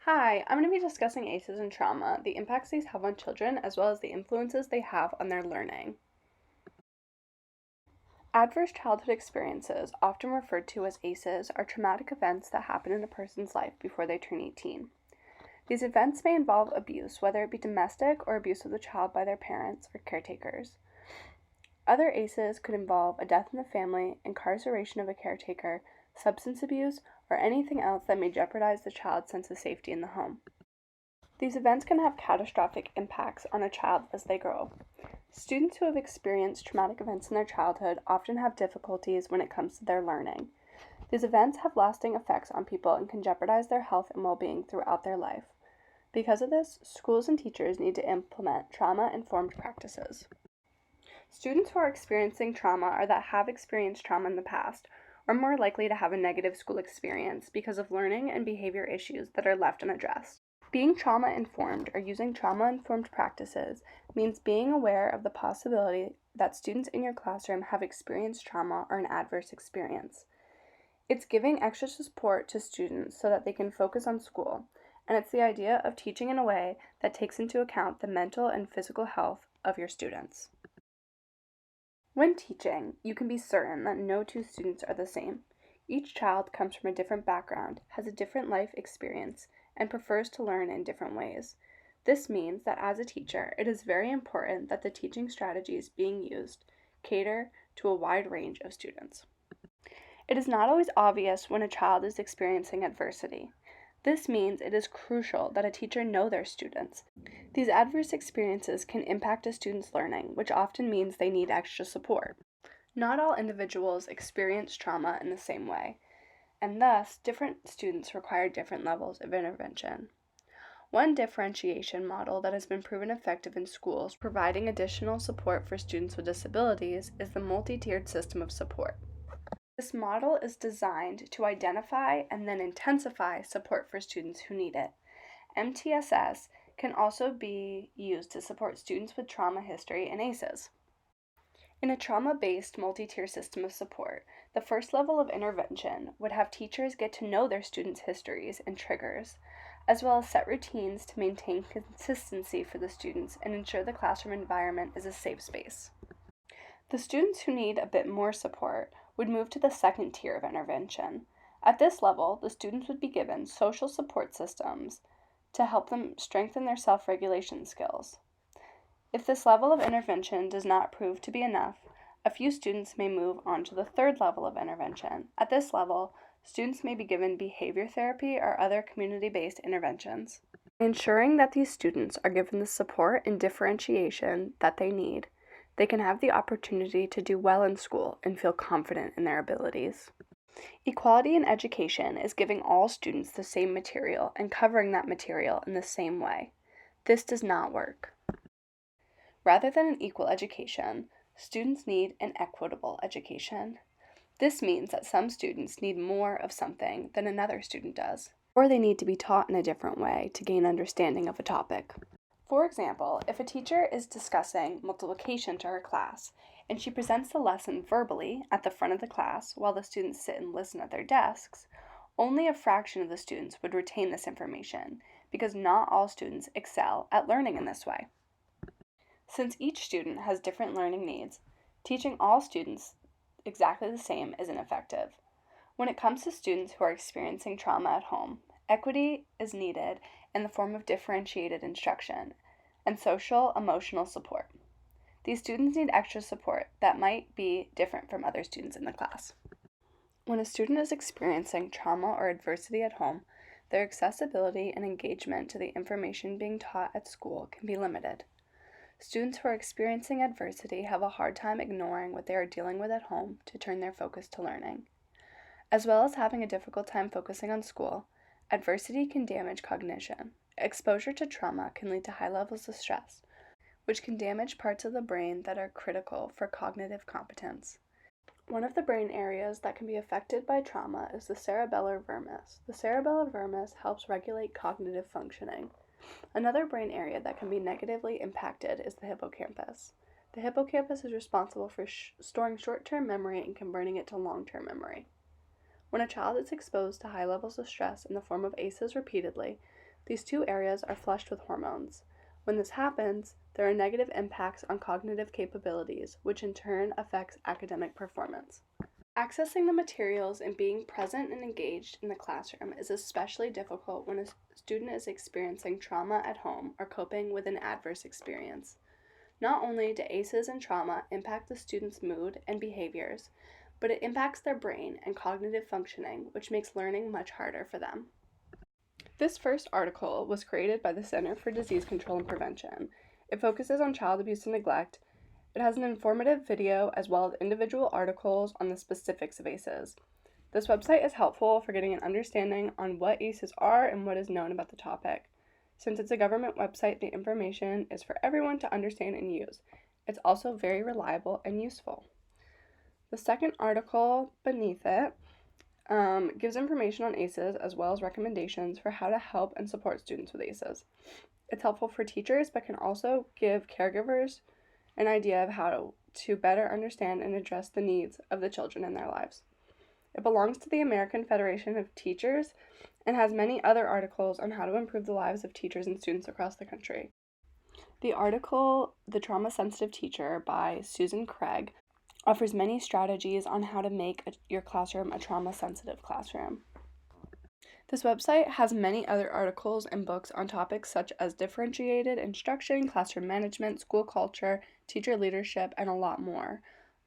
Hi, I'm going to be discussing ACEs and trauma, the impacts these have on children, as well as the influences they have on their learning. Adverse childhood experiences, often referred to as ACEs, are traumatic events that happen in a person's life before they turn 18. These events may involve abuse, whether it be domestic or abuse of the child by their parents or caretakers. Other ACEs could involve a death in the family, incarceration of a caretaker, substance abuse, or anything else that may jeopardize the child's sense of safety in the home. These events can have catastrophic impacts on a child as they grow. Students who have experienced traumatic events in their childhood often have difficulties when it comes to their learning. These events have lasting effects on people and can jeopardize their health and well-being throughout their life. Because of this, schools and teachers need to implement trauma-informed practices. Students who are experiencing trauma or that have experienced trauma in the past are more likely to have a negative school experience because of learning and behavior issues that are left unaddressed. Being trauma-informed or using trauma-informed practices means being aware of the possibility that students in your classroom have experienced trauma or an adverse experience. It's giving extra support to students so that they can focus on school, and it's the idea of teaching in a way that takes into account the mental and physical health of your students. When teaching, you can be certain that no two students are the same. Each child comes from a different background, has a different life experience, and prefers to learn in different ways. This means that as a teacher, it is very important that the teaching strategies being used cater to a wide range of students. It is not always obvious when a child is experiencing adversity. This means it is crucial that a teacher know their students. These adverse experiences can impact a student's learning, which often means they need extra support. Not all individuals experience trauma in the same way, and thus different students require different levels of intervention. One differentiation model that has been proven effective in schools providing additional support for students with disabilities is the multi-tiered system of support. This model is designed to identify and then intensify support for students who need it. MTSS can also be used to support students with trauma history and ACEs. In a trauma-based multi-tier system of support, the first level of intervention would have teachers get to know their students' histories and triggers, as well as set routines to maintain consistency for the students and ensure the classroom environment is a safe space. The students who need a bit more support would move to the second tier of intervention. At this level, the students would be given social support systems to help them strengthen their self-regulation skills. If this level of intervention does not prove to be enough, a few students may move on to the third level of intervention. At this level, students may be given behavior therapy or other community-based interventions. Ensuring that these students are given the support and differentiation that they need, they can have the opportunity to do well in school and feel confident in their abilities. Equality in education is giving all students the same material and covering that material in the same way. This does not work. Rather than an equal education, students need an equitable education. This means that some students need more of something than another student does, or they need to be taught in a different way to gain understanding of a topic. For example, if a teacher is discussing multiplication to her class, and she presents the lesson verbally at the front of the class while the students sit and listen at their desks, only a fraction of the students would retain this information, because not all students excel at learning in this way. Since each student has different learning needs, teaching all students exactly the same isn't effective. When it comes to students who are experiencing trauma at home, equity is needed in the form of differentiated instruction and social emotional support. These students need extra support that might be different from other students in the class. When a student is experiencing trauma or adversity at home, their accessibility and engagement to the information being taught at school can be limited. Students who are experiencing adversity have a hard time ignoring what they are dealing with at home to turn their focus to learning. As well as having a difficult time focusing on school, adversity can damage cognition. Exposure to trauma can lead to high levels of stress, which can damage parts of the brain that are critical for cognitive competence. One of the brain areas that can be affected by trauma is the cerebellar vermis. The cerebellar vermis helps regulate cognitive functioning. Another brain area that can be negatively impacted is the hippocampus. The hippocampus is responsible for storing short-term memory and converting it to long-term memory. When a child is exposed to high levels of stress in the form of ACEs repeatedly, These two areas are flushed with hormones. When this happens, there are negative impacts on cognitive capabilities, which in turn affects academic performance. Accessing the materials and being present and engaged in the classroom is especially difficult when a student is experiencing trauma at home or coping with an adverse experience. Not only do ACEs and trauma impact the student's mood and behaviors, but it impacts their brain and cognitive functioning, which makes learning much harder for them. This first article was created by the Center for Disease Control and Prevention. It focuses on child abuse and neglect. It has an informative video as well as individual articles on the specifics of ACEs. This website is helpful for getting an understanding on what ACEs are and what is known about the topic. Since it's a government website, the information is for everyone to understand and use. It's also very reliable and useful. The second article beneath it gives information on ACEs as well as recommendations for how to help and support students with ACEs. It's helpful for teachers but can also give caregivers an idea of how to better understand and address the needs of the children in their lives. It belongs to the American Federation of Teachers and has many other articles on how to improve the lives of teachers and students across the country. The article, The Trauma Sensitive Teacher by Susan Craig, offers many strategies on how to make your classroom a trauma-sensitive classroom. This website has many other articles and books on topics such as differentiated instruction, classroom management, school culture, teacher leadership, and a lot more.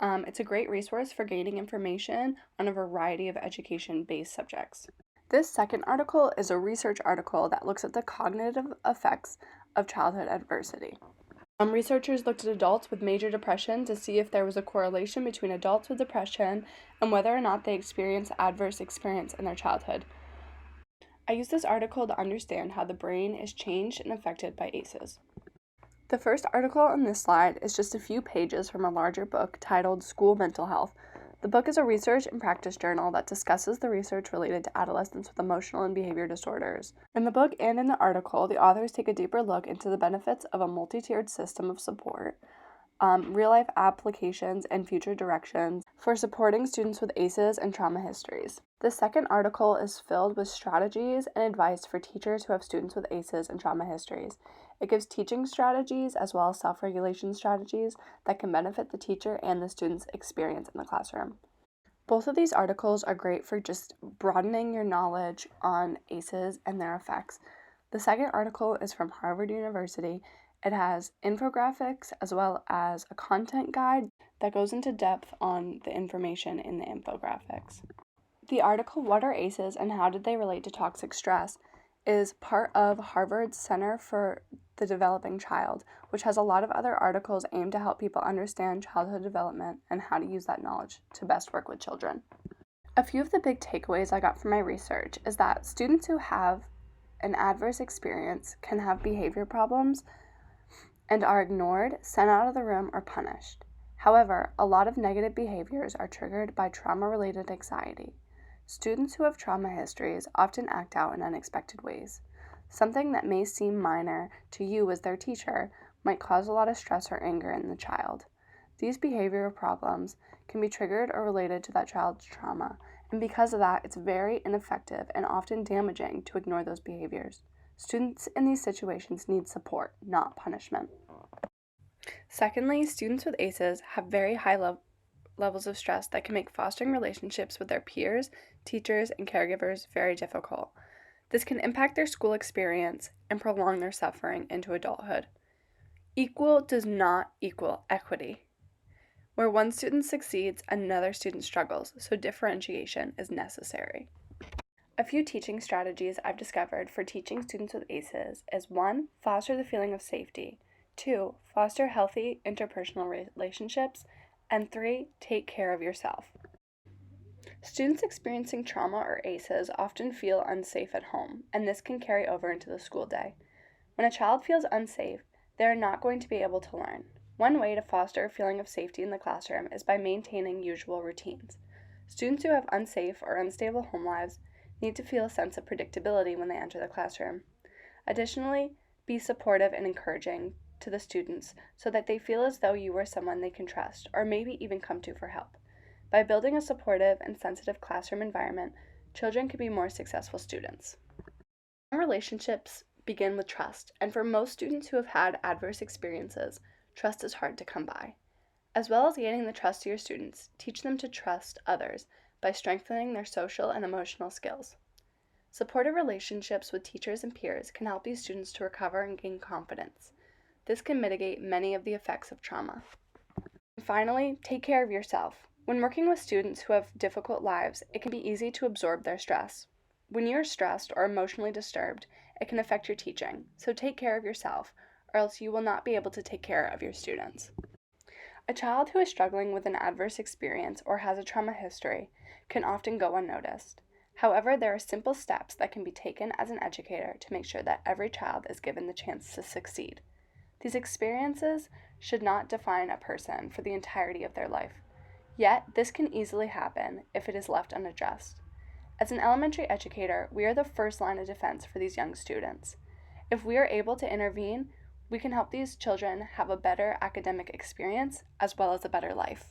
It's a great resource for gaining information on a variety of education-based subjects. This second article is a research article that looks at the cognitive effects of childhood adversity. Researchers looked at adults with major depression to see if there was a correlation between adults with depression and whether or not they experienced adverse experience in their childhood. I use this article to understand how the brain is changed and affected by ACEs. The first article on this slide is just a few pages from a larger book titled School Mental Health. The book is a research and practice journal that discusses the research related to adolescents with emotional and behavior disorders. In the book and in the article, the authors take a deeper look into the benefits of a multi-tiered system of support, real-life applications, and future directions for supporting students with ACEs and trauma histories. The second article is filled with strategies and advice for teachers who have students with ACEs and trauma histories. It gives teaching strategies as well as self-regulation strategies that can benefit the teacher and the student's experience in the classroom. Both of these articles are great for just broadening your knowledge on ACEs and their effects. The second article is from Harvard University. It has infographics as well as a content guide that goes into depth on the information in the infographics. The article, What are ACEs and How Did They Relate to Toxic Stress?, is part of Harvard's Center for the Developing Child, which has a lot of other articles aimed to help people understand childhood development and how to use that knowledge to best work with children. A few of the big takeaways I got from my research is that students who have an adverse experience can have behavior problems and are ignored, sent out of the room, or punished. However, a lot of negative behaviors are triggered by trauma-related anxiety. Students who have trauma histories often act out in unexpected ways. Something that may seem minor to you as their teacher might cause a lot of stress or anger in the child. These behavioral problems can be triggered or related to that child's trauma, and because of that, it's very ineffective and often damaging to ignore those behaviors. Students in these situations need support, not punishment. Secondly, students with ACEs have very high levels of stress that can make fostering relationships with their peers, teachers, and caregivers very difficult. This can impact their school experience and prolong their suffering into adulthood. Equal does not equal equity. Where one student succeeds, another student struggles, so differentiation is necessary. A few teaching strategies I've discovered for teaching students with ACEs is 1. Foster the feeling of safety. 2. Foster healthy interpersonal relationships. And 3. Take care of yourself. Students experiencing trauma or ACEs often feel unsafe at home, and this can carry over into the school day. When a child feels unsafe, they are not going to be able to learn. One way to foster a feeling of safety in the classroom is by maintaining usual routines. Students who have unsafe or unstable home lives need to feel a sense of predictability when they enter the classroom. Additionally, be supportive and encouraging to the students so that they feel as though you are someone they can trust or maybe even come to for help. By building a supportive and sensitive classroom environment, children can be more successful students. Relationships begin with trust, and for most students who have had adverse experiences, trust is hard to come by. As well as gaining the trust of your students, teach them to trust others by strengthening their social and emotional skills. Supportive relationships with teachers and peers can help these students to recover and gain confidence. This can mitigate many of the effects of trauma. And finally, take care of yourself. When working with students who have difficult lives, it can be easy to absorb their stress. When you're stressed or emotionally disturbed, it can affect your teaching, so take care of yourself, or else you will not be able to take care of your students. A child who is struggling with an adverse experience or has a trauma history can often go unnoticed. However, there are simple steps that can be taken as an educator to make sure that every child is given the chance to succeed. These experiences should not define a person for the entirety of their life. Yet, this can easily happen if it is left unaddressed. As an elementary educator, we are the first line of defense for these young students. If we are able to intervene, we can help these children have a better academic experience as well as a better life.